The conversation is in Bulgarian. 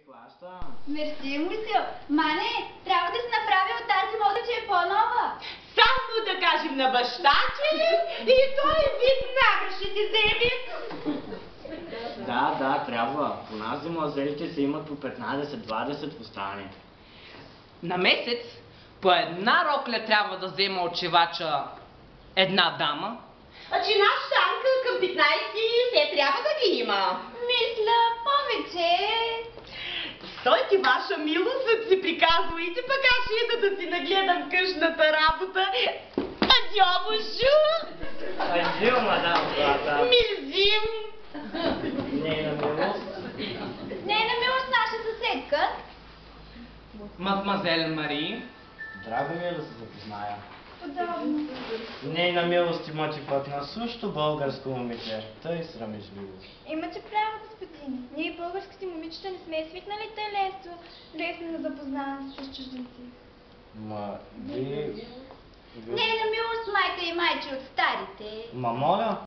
плаща. Мерси, Мусил. Мане, трябва да си направил тази мода, че е по-нова. Само да кажем на баща, че и той веднага ще ти заяви. Да, трябва. У нас мазелите се имат по 15-20 остане. На месец по една рокля трябва да взема от шивача една дама. А че нашата Анка към 15 се трябва да ги има. Мисля, повече. Стойте, ваша милост, да си приказвайте, пък аз ще ида да си нагледам къщната работа. Адьо, Божу! Адьо, мадам Злата. Милзим! Нейна милост. Нейна милост, наша съседка. Мадмазел Мари. Драго ми е да се запозная. Подобно. Нейна милост има ти път на също българско момиче. Тъй срамежливо. Имате право, господине. Ние българските момичета не сме свикнали тъй лесно да запознаваме с чужденци. Ма, ви... Нейна милост, майка и майче от старите. Ма моля?